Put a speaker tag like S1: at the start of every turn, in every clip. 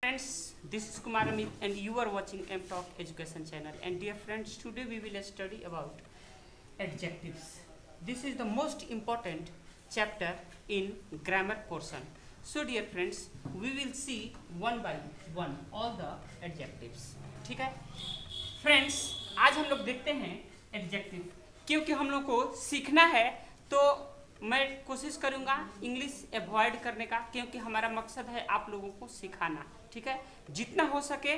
S1: Friends, this is Kumar Amit and you are watching M Talk Education channel. And dear friends, today we will study about adjectives. This is the most important chapter in grammar portion. So dear friends, we will see one by one all the adjectives. ठीक है friends, आज हम लोग देखते हैं adjective. क्योंकि हम लोग को सीखना है तो मैं कोशिश करूंगा इंग्लिश अवॉइड करने का, क्योंकि हमारा मकसद है आप लोगों को सिखाना। ठीक है, जितना हो सके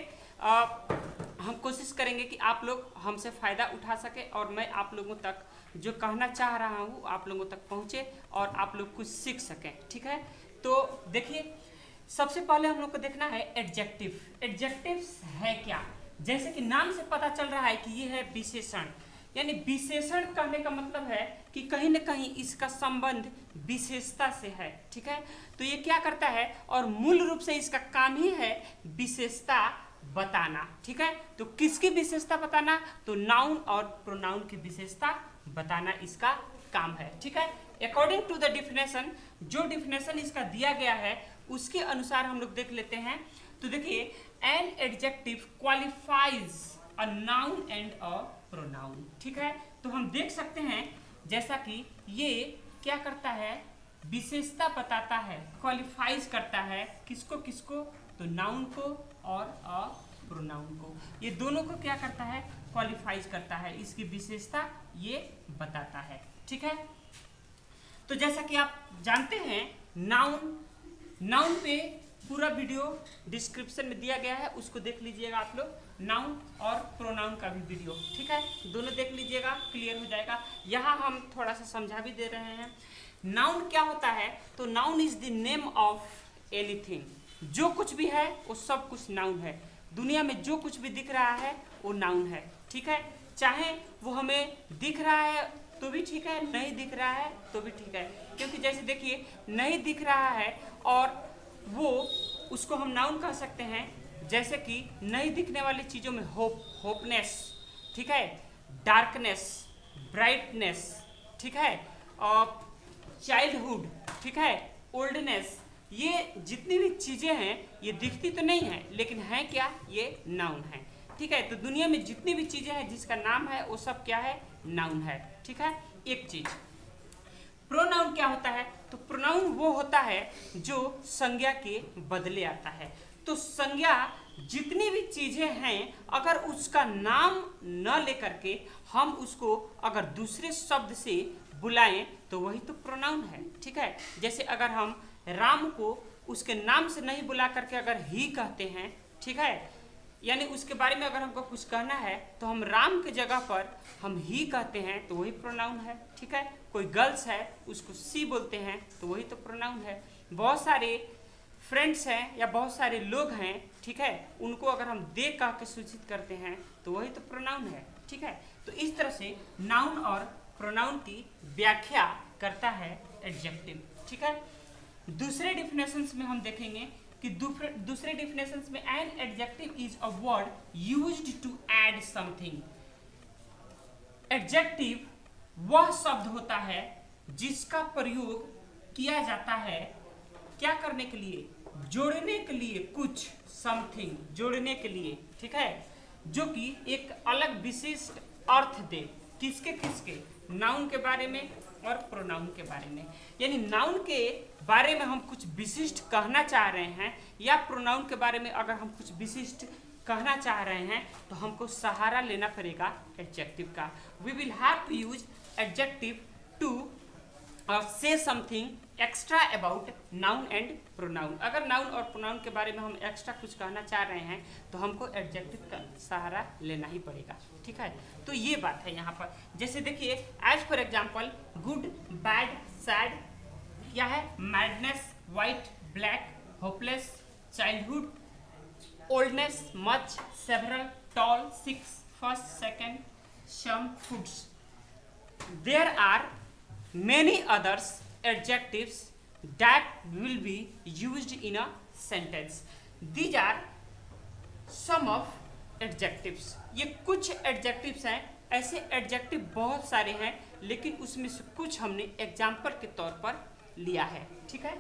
S1: हम कोशिश करेंगे कि आप लोग हमसे फ़ायदा उठा सके और मैं आप लोगों तक जो कहना चाह रहा हूँ आप लोगों तक पहुँचे और आप लोग कुछ सीख सकें। ठीक है, तो देखिए सबसे पहले हम लोग को देखना है एडजेक्टिव। एडजेक्टिव्स है क्या? जैसे कि नाम से पता चल रहा है कि ये है विशेषण, यानी विशेषण कहने का मतलब है कि कहीं न कहीं इसका संबंध विशेषता से है। ठीक है, तो ये क्या करता है और मूल रूप से इसका काम ही है विशेषता बताना। ठीक है, तो किसकी विशेषता बताना? तो नाउन और प्रोनाउन की विशेषता बताना इसका काम है। ठीक है, अकॉर्डिंग टू द डिफिनेशन, जो डिफिनेशन इसका दिया गया है उसके अनुसार हम लोग देख लेते हैं। तो देखिए, an adjective qualifies a noun and a pronoun. ठीक है, तो हम देख सकते हैं जैसा कि ये क्या करता है, विशेषता बताता है, क्वालिफाइज करता है किसको किसको? तो नाउन को और अ प्रोनाउन को, ये दोनों को क्या करता है? क्वालिफाइज करता है, इसकी विशेषता ये बताता है। ठीक है, तो जैसा कि आप जानते हैं नाउन पे पूरा वीडियो डिस्क्रिप्शन में दिया गया है, उसको देख लीजिएगा आप लोग। नाउन और प्रोनाउन का भी वीडियो, ठीक है, दोनों देख लीजिएगा, क्लियर हो जाएगा। यहाँ हम थोड़ा सा समझा भी दे रहे हैं। नाउन क्या होता है? तो noun is the name of anything. जो कुछ भी है वो सब कुछ नाउन है। दुनिया में जो कुछ भी दिख रहा है वो नाउन है। ठीक है, चाहे वो हमें दिख रहा है तो भी ठीक है, नहीं दिख रहा है तो भी ठीक है। क्योंकि जैसे देखिए, नहीं दिख रहा है और वो उसको हम नाउन कह सकते हैं। जैसे कि नहीं दिखने वाली चीज़ों में होपनेस, ठीक है, डार्कनेस, ब्राइटनेस, ठीक है, और चाइल्डहुड, ठीक है, ओल्डनेस, ये जितनी भी चीज़ें हैं ये दिखती तो नहीं है लेकिन है क्या? ये नाउन है। ठीक है, तो दुनिया में जितनी भी चीज़ें हैं जिसका नाम है वो सब क्या है? नाउन है। ठीक है, एक चीज़। प्रोनाउन क्या होता है? तो प्रोनाउन वो होता है जो संज्ञा के बदले आता है। तो संज्ञा जितनी भी चीजें हैं अगर उसका नाम न लेकर के हम उसको अगर दूसरे शब्द से बुलाएं तो वही तो प्रोनाउन है। ठीक है, जैसे अगर हम राम को उसके नाम से नहीं बुला करके अगर ही कहते हैं, ठीक है, यानी उसके बारे में अगर हमको कुछ कहना है तो हम राम के जगह पर हम ही कहते हैं तो वही प्रोनाउन है। ठीक है, कोई गर्ल्स है उसको सी बोलते हैं तो वही तो प्रोनाउन है। बहुत सारे फ्रेंड्स हैं या बहुत सारे लोग हैं, ठीक है, उनको अगर हम दे कह के सूचित करते हैं तो वही तो प्रोनाउन है। ठीक है, तो इस तरह से नाउन और प्रोनाउन की व्याख्या करता है एडजेक्टिव। ठीक है, दूसरे डिफिनेशंस में हम देखेंगे कि दूसरे डिफिनेशंस में an adjective is a word used to add something. Adjective वह शब्द होता है जिसका प्रयोग किया जाता है क्या करने के लिए? जोड़ने के लिए, कुछ समथिंग जोड़ने के लिए। ठीक है, जो कि एक अलग विशिष्ट अर्थ दे। किसके किसके? नाउन के बारे में और प्रोनाउन के बारे में। यानी नाउन के बारे में हम कुछ विशिष्ट कहना चाह रहे हैं या प्रोनाउन के बारे में अगर हम कुछ विशिष्ट कहना चाह रहे हैं तो हमको सहारा लेना पड़ेगा एडजेक्टिव का। We will have to use adjective to say something extra about noun and pronoun. अगर नाउन और प्रोनाउन के बारे में हम एक्स्ट्रा कुछ कहना चाह रहे हैं तो हमको एडजेक्टिव का सहारा लेना ही पड़ेगा। ठीक है, तो ये बात है यहाँ पर। जैसे देखिए, as for example, good, bad, sad, क्या है? Madness, white, black, hopeless, childhood, oldness, much, several, tall, six, first, second, some, foods. There are many others adjectives that will be used in a sentence. These are some of adjectives. ये कुछ adjectives हैं। ऐसे adjective बहुत सारे हैं लेकिन उसमें से कुछ हमने एग्जाम्पल के तौर पर लिया है। ठीक है,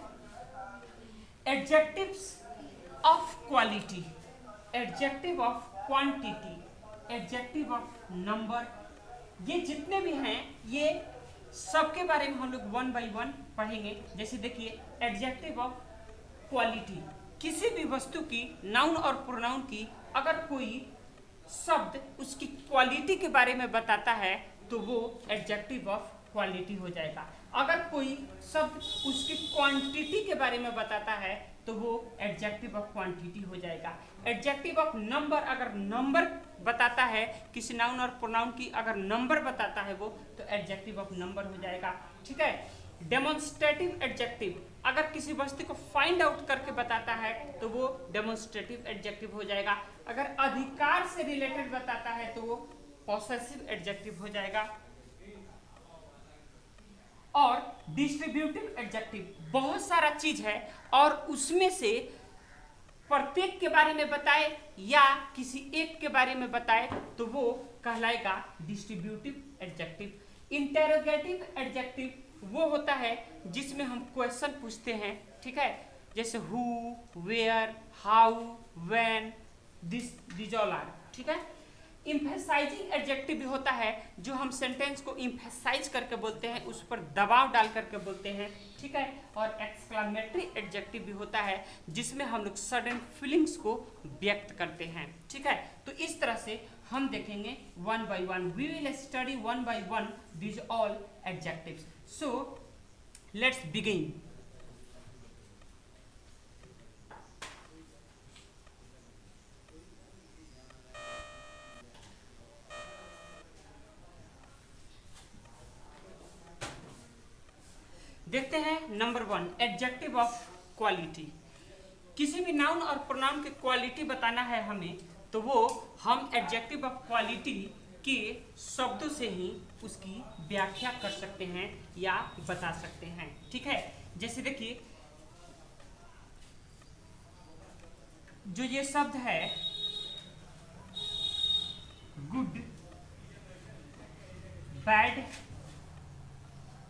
S1: adjectives of quality, adjective of quantity, adjective of number, ये जितने भी हैं ये सबके बारे में हम लोग वन बाय वन पढ़ेंगे। जैसे देखिए एडजेक्टिव ऑफ क्वालिटी, किसी भी वस्तु की, नाउन और प्रोनाउन की अगर कोई शब्द उसकी क्वालिटी के बारे में बताता है तो वो एडजेक्टिव ऑफ क्वालिटी हो जाएगा। अगर कोई शब्द उसकी क्वांटिटी के बारे में बताता है तो वो एडजेक्टिव ऑफ क्वांटिटी हो जाएगा। एडजेक्टिव ऑफ नंबर, अगर नंबर बताता है किसी नाउन और प्रोनाउन की, अगर नंबर बताता है वो, तो एडजेक्टिव ऑफ नंबर हो जाएगा। ठीक है। डेमोन्स्ट्रेटिव एडजेक्टिव, अगर किसी वस्तु को फाइंड आउट करके बताता है तो वो डेमोन्स्ट्रेटिव एडजेक्टिव हो जाएगा। अगर अधिकार से रिलेटेड बताता है तो वो पॉसेसिव एडजेक्टिव हो जाएगा। और डिस्ट्रीब्यूटिव एडजेक्टिव, बहुत सारा चीज है और उसमें से प्रत्येक के बारे में बताए या किसी एक के बारे में बताए तो वो कहलाएगा डिस्ट्रीब्यूटिव एडजेक्टिव। इंटेरोगेटिव एडजेक्टिव वो होता है जिसमें हम क्वेश्चन पूछते हैं। ठीक है, जैसे who, where, how, when, this all are. ठीक है। इम्फेसाइजिंग एडजेक्टिव भी होता है जो हम सेंटेंस को इम्फेसाइज करके बोलते हैं, उस पर दबाव डाल करके बोलते हैं। ठीक है। और एक्सक्लामेटरी एडजेक्टिव भी होता है जिसमें हम लोग सडन फीलिंग्स को व्यक्त करते हैं। ठीक है। तो इस तरह से हम देखेंगे one by one, we will study one by one this all adjectives. So let's begin. देखते हैं number one, adjective of quality. किसी भी नाउन और प्रोनाउन की क्वालिटी बताना है हमें तो वो हम एडजेक्टिव ऑफ क्वालिटी के शब्दों से ही उसकी व्याख्या कर सकते हैं या बता सकते हैं। ठीक है। जैसे देखिए जो ये शब्द है good, bad,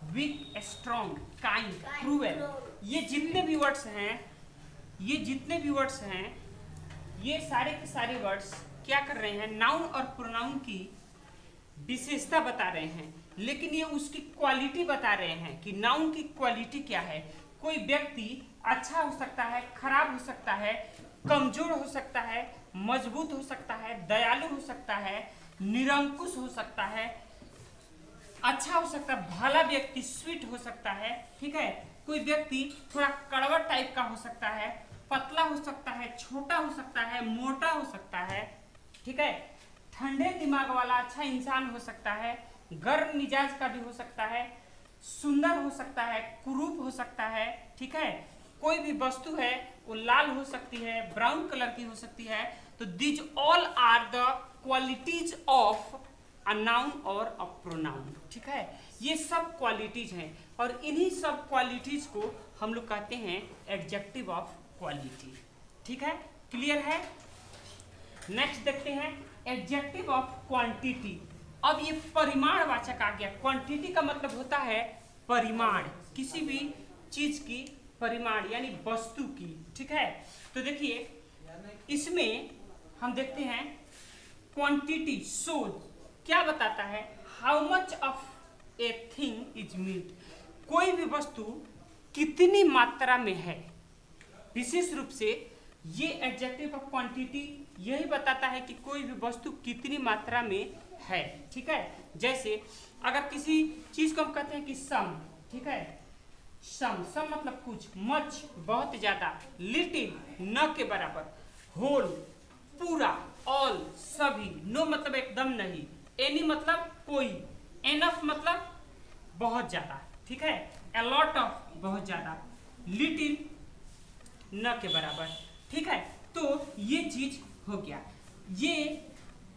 S1: weak, strong, kind, cruel, ये जितने भी वर्ड्स हैं, ये सारे के सारे वर्ड्स क्या कर रहे हैं, नाउन और प्रोनाउन की विशेषता बता रहे हैं, लेकिन ये उसकी क्वालिटी बता रहे हैं कि नाउन की क्वालिटी क्या है। कोई व्यक्ति अच्छा हो सकता है, खराब हो सकता है, कमजोर हो सकता है, मजबूत हो सकता है, दयालु हो सकता है, निरंकुश हो सकता है, अच्छा हो सकता है, भला व्यक्ति स्वीट हो सकता है। ठीक है। कोई व्यक्ति थोड़ा कड़वा टाइप का हो सकता है, पतला हो सकता है, छोटा हो सकता है, मोटा हो सकता है। ठीक है। ठंडे दिमाग वाला अच्छा इंसान हो सकता है, गर्म मिजाज का भी हो सकता है, सुंदर हो सकता है, कुरूप हो सकता है। ठीक है। कोई भी वस्तु है वो लाल हो सकती है, ब्राउन कलर की हो सकती है। तो this all are the qualities of a noun और अ प्रोनाउन। ठीक है। ये सब क्वालिटीज हैं और इन्हीं सब क्वालिटीज को हम लोग कहते हैं एडजेक्टिव ऑफ क्वालिटी। ठीक है। क्लियर है। नेक्स्ट देखते हैं एडजेक्टिव ऑफ क्वांटिटी। अब ये परिमाणवाचक आ गया। क्वांटिटी का मतलब होता है परिमाण, किसी भी चीज की परिमाण यानी वस्तु की। ठीक है। तो देखिए इसमें हम देखते हैं क्वांटिटी शोज क्या बताता है, how much of a thing is meet, कोई भी वस्तु कितनी मात्रा में है। विशेष रूप से ये एडजेक्टिव ऑफ क्वांटिटी यही बताता है कि कोई भी वस्तु कितनी मात्रा में है। ठीक है। जैसे अगर किसी चीज को हम कहते हैं कि सम, ठीक है, सम मतलब कुछ, मच बहुत ज्यादा, लिटिल न के बराबर, होल पूरा, ऑल सभी, नो मतलब एकदम नहीं, एनी मतलब कोई, एनफ मतलब बहुत ज्यादा। ठीक है। अ लॉट ऑफ बहुत ज्यादा, लिटिल न के बराबर। ठीक है। तो ये चीज हो गया। ये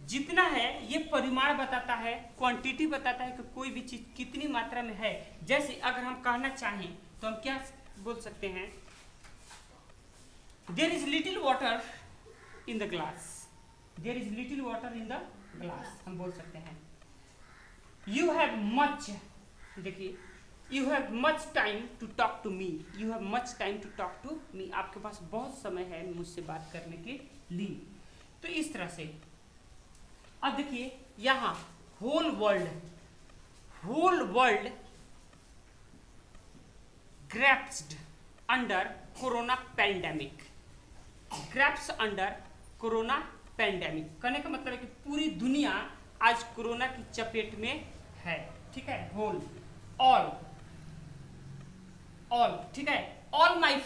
S1: जितना है ये परिमाण बताता है, क्वांटिटी बताता है कि कोई भी चीज कितनी मात्रा में है। जैसे अगर हम कहना चाहें तो हम क्या बोल सकते हैं, there is little water in the glass, there is little water in the glass हम बोल सकते हैं। यू हैव मच, देखिए you have much time to talk to me, you have much time to talk to me, आपके पास बहुत समय है मुझसे बात करने के लिए। तो इस तरह से अब देखिए यहाँ whole world grasped under corona pandemic, grasp under corona pandemic, कहने का मतलब है कि पूरी दुनिया आज कोरोना की चपेट में है, ठीक है। होल ऑल ठीक है। All my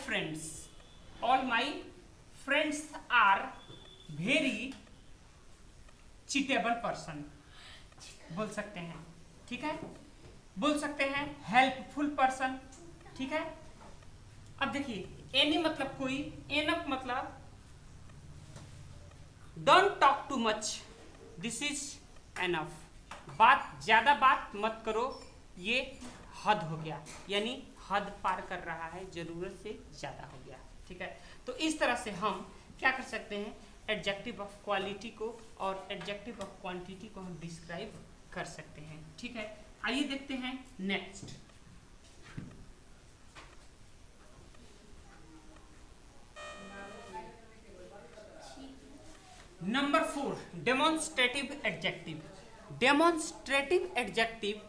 S1: friends are very cheatable person, बोल सकते हैं, ठीक है, बोल सकते हैं हेल्पफुल पर्सन, ठीक है। अब देखिए एनी मतलब कोई, एनफ मतलब don't talk too much, this is enough, ज्यादा बात मत करो, ये हद हो गया, यानी हद पार कर रहा है, जरूरत से ज्यादा हो गया, ठीक है। तो इस तरह से हम क्या कर सकते हैं, एडजेक्टिव ऑफ क्वालिटी को और एडजेक्टिव ऑफ क्वांटिटी को हम डिस्क्राइब कर सकते हैं, ठीक है। आइए देखते हैं next. Number 4 demonstrative adjective. Demonstrative adjective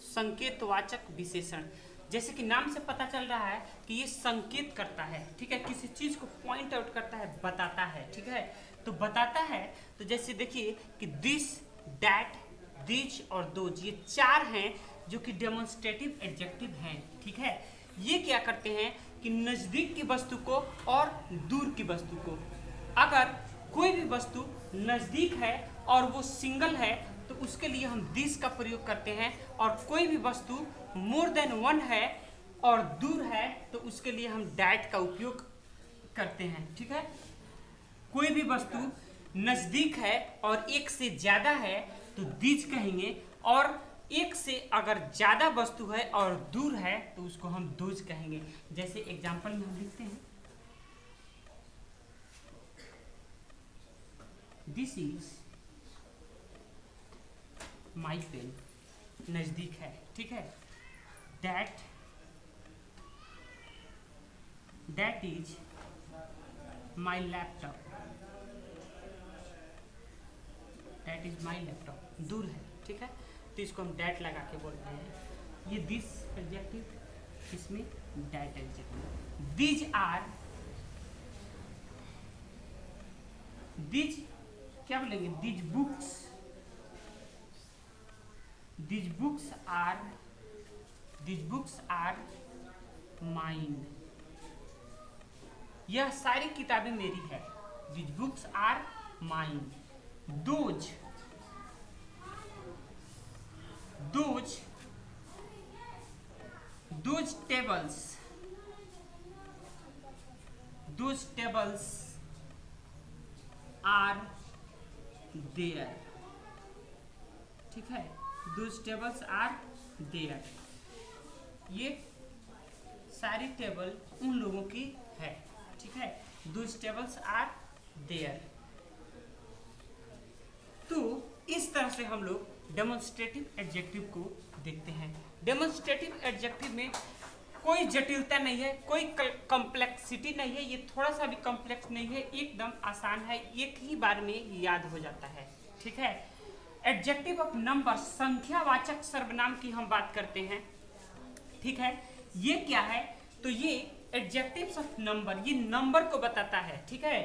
S1: संकेतवाचक विशेषण, जैसे कि नाम से पता चल रहा है कि ये संकेत करता है, ठीक है, किसी चीज को पॉइंट आउट करता है, बताता है, ठीक है। तो बताता है, तो जैसे देखिए कि दिस, दैट, दिस और दोज, ये 4 हैं जो कि डेमोन्स्ट्रेटिव एडजेक्टिव हैं, ठीक है। ये क्या करते हैं कि नजदीक की वस्तु को और दूर की वस्तु को, अगर कोई भी वस्तु नजदीक है और वो सिंगल है तो उसके लिए हम दिस का प्रयोग करते हैं, और कोई भी वस्तु मोर देन 1 है और दूर है तो उसके लिए हम दैट का उपयोग करते हैं, ठीक है। कोई भी वस्तु नजदीक है और एक से ज्यादा है तो दिस कहेंगे, और एक से अगर ज्यादा वस्तु है और दूर है तो उसको हम दोज कहेंगे। जैसे एग्जांपल में हम लिखते हैं, दिस इज माई पेन, नजदीक है, ठीक है। That is my laptop, that is my laptop, दूर है, ठीक है। तो इसको हम दैट लगा के बोलते हैं। ये दिस एडजेक्टिव, इसमें दैट एडजेक्टिव। दीज क्या बोलेंगे, दीज बुक्स आर माइन, यह सारी किताबें मेरी है, these books are mine. Those tables are there, ठीक है, दोज टेबल्स आर देयर, ये सारी टेबल उन लोगों की है, ठीक है, दोज टेबल्स आर देयर। तो इस तरह से हम लोग डेमोन्स्ट्रेटिव एडजेक्टिव को देखते हैं। डेमोन्स्ट्रेटिव एडजेक्टिव में कोई जटिलता नहीं है, कोई कॉम्प्लेक्सिटी नहीं है, ये थोड़ा सा भी कॉम्प्लेक्स नहीं है, एकदम आसान है, एक ही बार में याद हो जाता है, ठीक है। एडजेक्टिव ऑफ नंबर, संख्यावाचक सर्वनाम की हम बात करते हैं, ठीक है। ये क्या है, तो ये एडजेक्टिव्स ऑफ नंबर, ये नंबर को बताता है, ठीक है,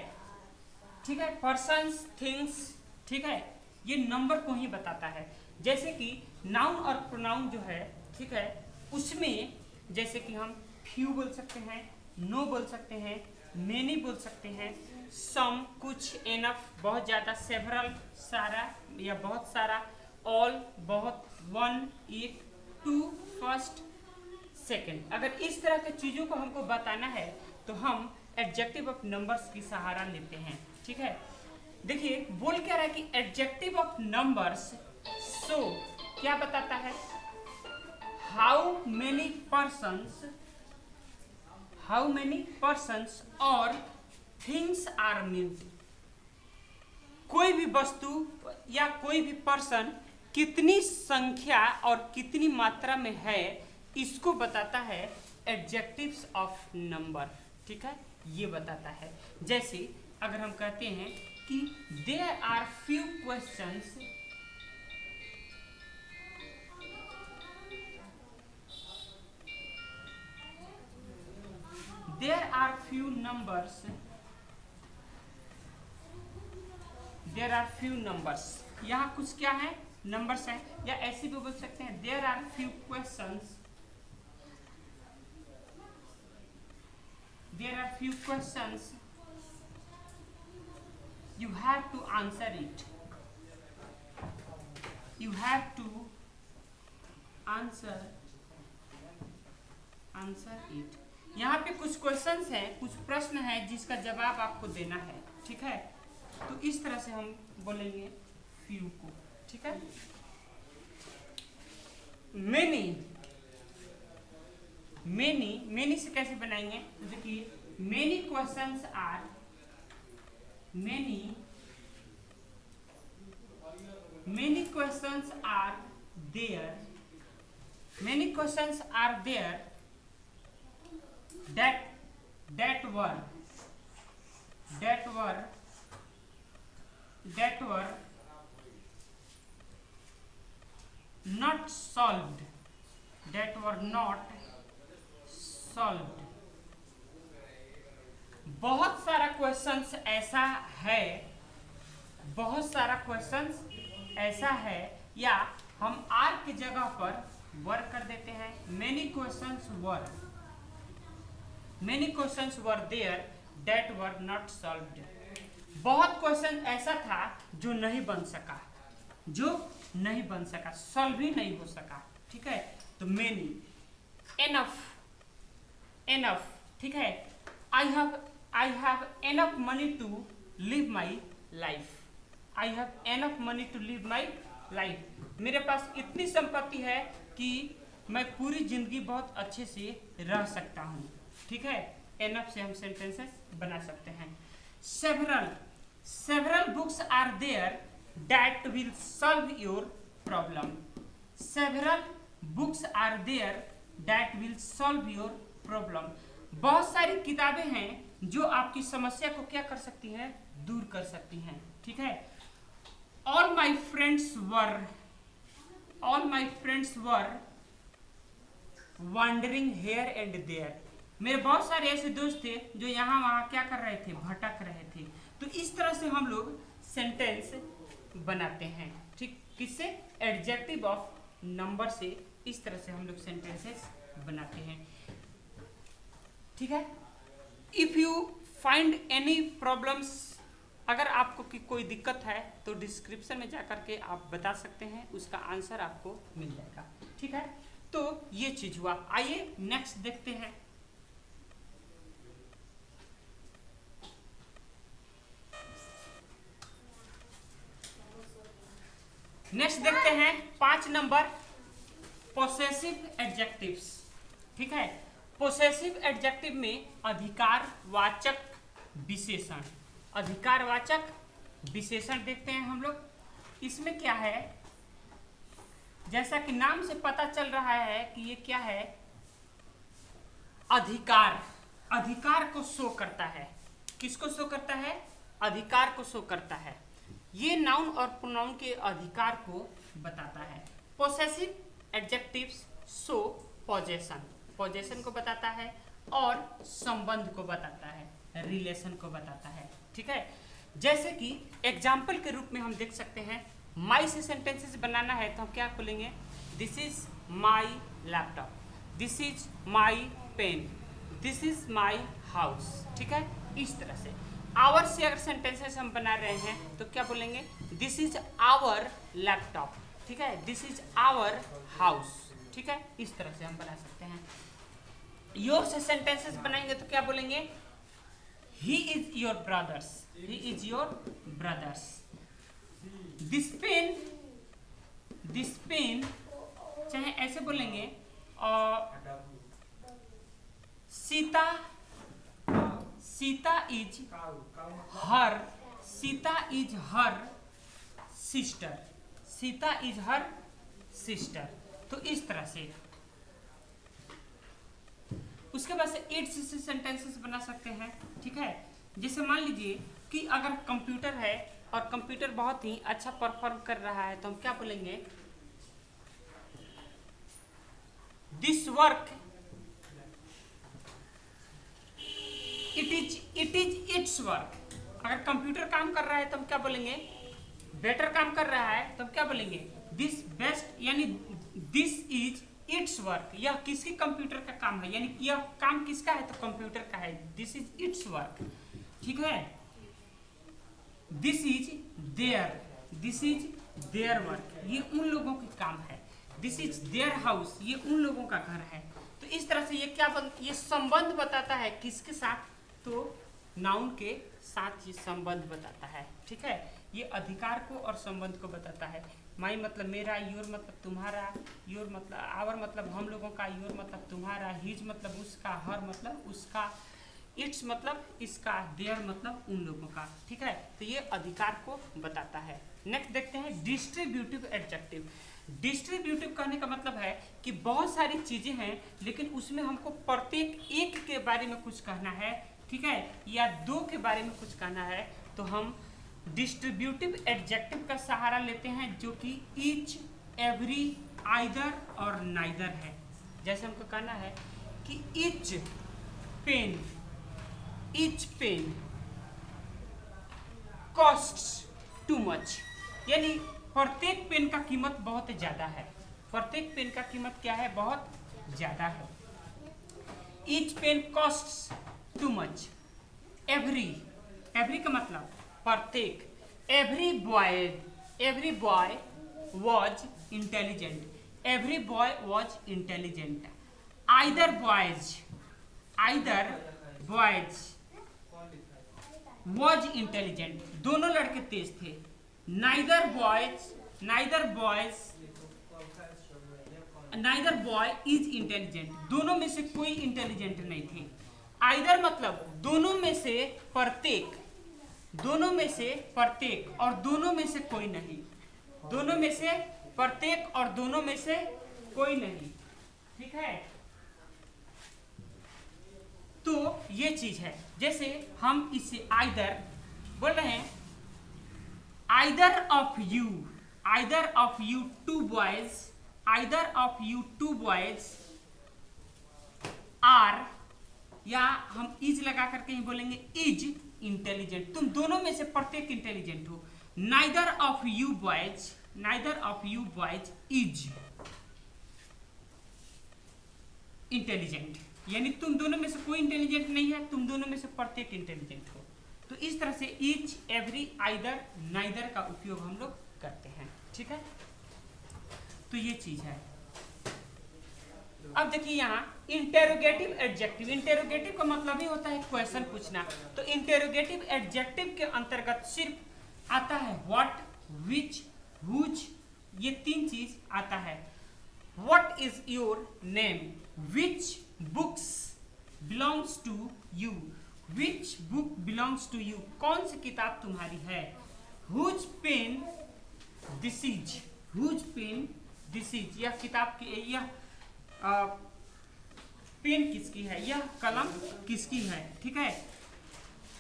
S1: ठीक है, पर्सन्स, थिंग्स, ठीक है, ये नंबर को ही बताता है। जैसे कि नाउन और प्रोनाउन जो है, ठीक है, उसमें जैसे कि हम फ्यू बोल सकते हैं, नो बोल सकते हैं, मेनी बोल सकते हैं, सम, कुछ, एनफ, बहुत ज्यादा, सेवरल, सारा या बहुत सारा, ऑल, बहुत, वन, एक, टू, फर्स्ट, सेकेंड। अगर इस तरह के चीजों को हमको बताना है तो हम एडजेक्टिव ऑफ नंबर्स की सहारा लेते हैं, ठीक है। देखिए बोल क्या रहा है कि एडजेक्टिव ऑफ नंबर्स सो क्या बताता है, हाउ मेनी पर्सन्स और थिंग्स आर मीट, कोई भी वस्तु या कोई भी पर्सन कितनी संख्या और कितनी मात्रा में है इसको बताता है एडजेक्टिव्स ऑफ नंबर। ठीक है, ये बताता है। जैसे अगर हम कहते हैं कि there are few questions, there are few numbers, there are few numbers, यहाँ कुछ क्या है, नंबर्स हैं, या ऐसे भी बोल सकते हैं there are few questions, there are few questions, you have to answer it, you have to answer it। यहाँ पे कुछ क्वेश्चंस हैं, कुछ प्रश्न हैं जिसका जवाब आपको देना है। ठीक है, तो इस तरह से हम बोलेंगे few को। ठीक है, many, मेनी से कैसे बनाएंगे, तो देखिए many questions are, many questions are there, many questions are there that were not solved, that were not solved। बहुत सारा क्वेश्चंस ऐसा है, बहुत सारा क्वेश्चंस ऐसा है, या हम आर की जगह पर वर कर देते हैं। Many questions were there that were not solved. बहुत क्वेश्चन ऐसा था जो नहीं बन सका, सॉल्व ही नहीं हो सका। ठीक है, तो मेनी, एनफ, ठीक है, I have enough money to live my life, I have enough money to live my life. मेरे पास इतनी संपत्ति है कि मैं पूरी जिंदगी बहुत अच्छे से रह सकता हूँ। ठीक है, एनफ से हम सेंटेंसेस बना सकते हैं। Several books are there that will solve your problem, several books are there that will solve your problem. बहुत सारी किताबें हैं जो आपकी समस्या को क्या कर सकती हैं, दूर कर सकती हैं। ठीक है, all my friends were wandering here and there. मेरे बहुत सारे ऐसे दोस्त थे जो यहाँ वहाँ क्या कर रहे थे, भटक रहे थे। तो इस तरह से हम लोग सेंटेंस बनाते हैं। ठीक, किससे, एडजेक्टिव ऑफ नंबर से इस तरह से हम लोग सेंटेंसेस बनाते हैं। ठीक है, if you find any problems, अगर आपको कोई दिक्कत है तो डिस्क्रिप्शन में जाकर के आप बता सकते हैं, उसका आंसर आपको मिल जाएगा। ठीक है, तो ये चीज हुआ। आइए नेक्स्ट देखते हैं। नेक्स्ट देखते हैं 5 नंबर, पोसेसिव एडजेक्टिव्स। ठीक है, पोसेसिव एडजेक्टिव में अधिकारवाचक विशेषण, अधिकारवाचक विशेषण देखते हैं हम लोग। इसमें क्या है, जैसा कि नाम से पता चल रहा है कि ये क्या है, अधिकार, अधिकार को शो करता है। किसको शो करता है, अधिकार को शो करता है। ये नाउन और प्रोनाउन के अधिकार को बताता है। Possessive adjectives show possession, possession को बताता है और संबंध को बताता है, रिलेशन को बताता है। ठीक है, जैसे कि एग्जाम्पल के रूप में हम देख सकते हैं, माई से सेंटेंसेस बनाना है तो हम क्या बोलेंगे, this is my laptop, this is my pen, this is my house. ठीक है, इस तरह से। आवर से अगर सेंटेंसेस हम बना रहे हैं तो क्या बोलेंगे, दिस इज आवर लैपटॉप। ठीक है, दिस इज आवर हाउस। ठीक है, इस तरह से हम बना सकते हैं। योर से सेंटेंसेस बनाएंगे तो क्या बोलेंगे, he is your brothers, he is your brothers. This pen चाहे ऐसे बोलेंगे, और Sita is her sister, Sita is her sister. तो इस तरह से उसके बाद से इट्स से सेंटेंसेस बना सकते हैं, ठीक है। जैसे मान लीजिए कि अगर कंप्यूटर है और कंप्यूटर बहुत ही अच्छा परफॉर्म कर रहा है तो हम क्या बोलेंगे, this work it is it's work. अगर कंप्यूटर काम कर रहा है तो हम क्या बोलेंगे, बेटर काम कर रहा है तो हम क्या बोलेंगे, दिस बेस्ट, यानी दिस इज इट्स वर्क। यह किसकी कंप्यूटर का काम है, यानी यह काम किसका है तो कंप्यूटर का है, दिस इज इट्स वर्क, ठीक है। दिस इज देयर वर्क, ये उन लोगों के काम है। दिस इज देयर हाउस, ये उन लोगों का घर है। तो इस तरह से ये ये संबंध बताता है किसके साथ, तो नाउन के साथ ये संबंध बताता है, ठीक है। ये अधिकार को और संबंध को बताता है। माई मतलब मेरा, योर मतलब तुम्हारा, योर मतलब आवर मतलब हम लोगों का, योर मतलब तुम्हारा, हिज मतलब उसका, हर मतलब उसका, इट्स मतलब इसका, देयर मतलब उन लोगों का, ठीक है। तो ये अधिकार को बताता है। नेक्स्ट देखते हैं डिस्ट्रीब्यूटिव एडजेक्टिव। डिस्ट्रीब्यूटिव कहने का मतलब है कि बहुत सारी चीजें हैं लेकिन उसमें हमको प्रत्येक एक के बारे में कुछ कहना है, ठीक है, या दो के बारे में कुछ कहना है, तो हम डिस्ट्रीब्यूटिव एडजेक्टिव का सहारा लेते हैं जो कि ईच, एवरी, आइदर और नाइदर है। जैसे हमको कहना है कि each pen costs too much, यानी प्रत्येक पेन का कीमत बहुत ज्यादा है। प्रत्येक पेन का कीमत क्या है, बहुत ज्यादा है। Each pen costs too much. Every का मतलब प्रत्येक। Every boy was intelligent. Every boy was intelligent. Either boys was intelligent, दोनों लड़के तेज थे। नाइदर बॉय इज इंटेलिजेंट, दोनों में से कोई इंटेलिजेंट नहीं थे। आइदर मतलब दोनों में से प्रत्येक और दोनों में से कोई नहीं। दोनों में से प्रत्येक और दोनों में से कोई नहीं, ठीक है। तो ये चीज है। जैसे हम इसे आइदर बोल रहे हैं, either of you two boys are, या हम इज लगा करके ही बोलेंगे इज इंटेलिजेंट, तुम दोनों में से प्रत्येक इंटेलिजेंट हो। Neither of you boys is intelligent, यानी तुम दोनों में से कोई इंटेलिजेंट नहीं है, तुम दोनों में से प्रत्येक इंटेलिजेंट हो। तो इस तरह से ईच, एवरी, आइदर, नाइदर का उपयोग हम लोग करते हैं, ठीक है। तो ये चीज है। अब देखिए यहाँ इंटेरोगेटिव एडजेक्टिव। इंटेरोगेटिव का मतलब ही होता है क्वेश्चन पूछना। तो इंटेरोगेटिव एडजेक्टिव के अंतर्गत सिर्फ आता है व्हाट, विच, हुज, ये तीन चीज आता है। What is your name, which books belongs to you, which book belongs to you, कौन सी किताब तुम्हारी है। हुज पेन दिस इज, यह किताब की, यह पेन किसकी है, यह कलम किसकी है, ठीक है।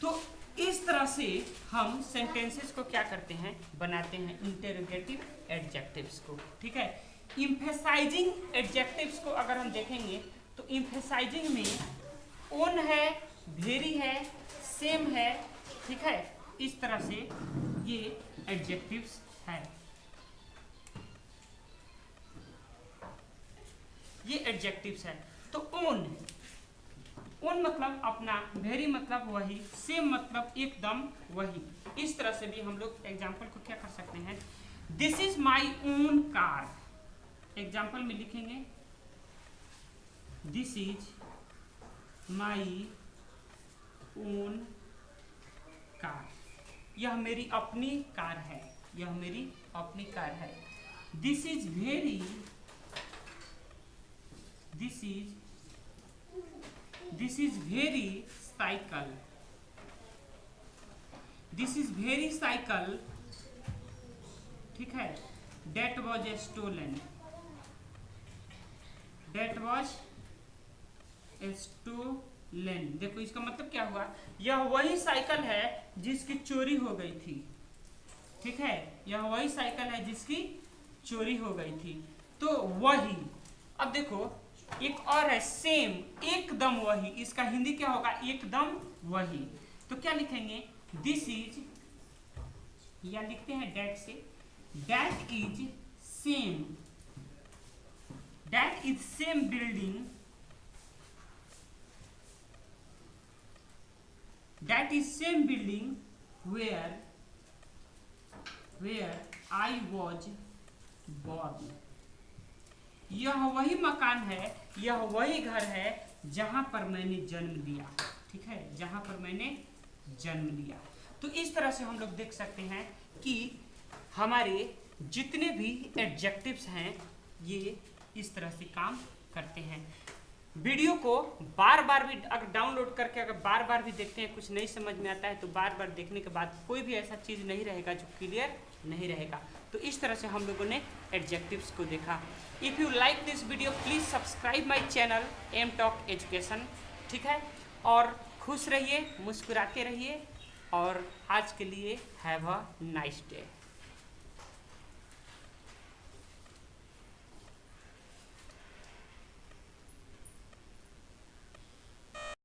S1: तो इस तरह से हम सेंटेंसेस को क्या करते हैं, बनाते हैं इंटेरोगेटिव एडजेक्टिव्स को, ठीक है। इम्फेसाइजिंग एडजेक्टिव्स को अगर हम देखेंगे तो इम्फेसाइजिंग में ओन है, वेरी है, सेम है, ठीक है। इस तरह से ये एडजेक्टिव्स है। ये एडजेक्टिव्स है। तो ओन मतलब अपना, वेरी मतलब वही, सेम मतलब एकदम वही। इस तरह से भी हम लोग एग्जाम्पल को क्या कर सकते हैं, this is my own car. Example में लिखेंगे this is my own car, यह मेरी अपनी कार है, यह मेरी अपनी कार है। This is very, this is very cycle, this is very cycle, ठीक है। that was stolen, that was stolen। देखो इसका मतलब क्या हुआ, यह वही साइकिल है जिसकी चोरी हो गई थी, ठीक है, यह वही साइकिल है जिसकी चोरी हो गई थी। तो वही, अब देखो एक और है सेम, एकदम वही, इसका हिंदी क्या होगा, एकदम वही। तो क्या लिखेंगे, दिस इज, या लिखते हैं डेट से, date is same, date is same building, that is same building where I was born। यह वही मकान है, यह वही घर है जहां पर मैंने जन्म लिया, ठीक है, जहां पर मैंने जन्म लिया। तो इस तरह से हम लोग देख सकते हैं कि हमारे जितने भी एडजेक्टिव्स हैं ये इस तरह से काम करते हैं। वीडियो को बार बार भी अगर डाउनलोड करके अगर बार बार भी देखते हैं, कुछ नहीं समझ में आता है तो बार बार देखने के बाद कोई भी ऐसा चीज़ नहीं रहेगा जो क्लियर नहीं रहेगा। तो इस तरह से हम लोगों ने एडजेक्टिव्स को देखा। If you like this video please subscribe my channel M Talk Education, ठीक है, और खुश रहिए, मुस्कुराते रहिए, और आज के लिए हैव अ नाइस डे।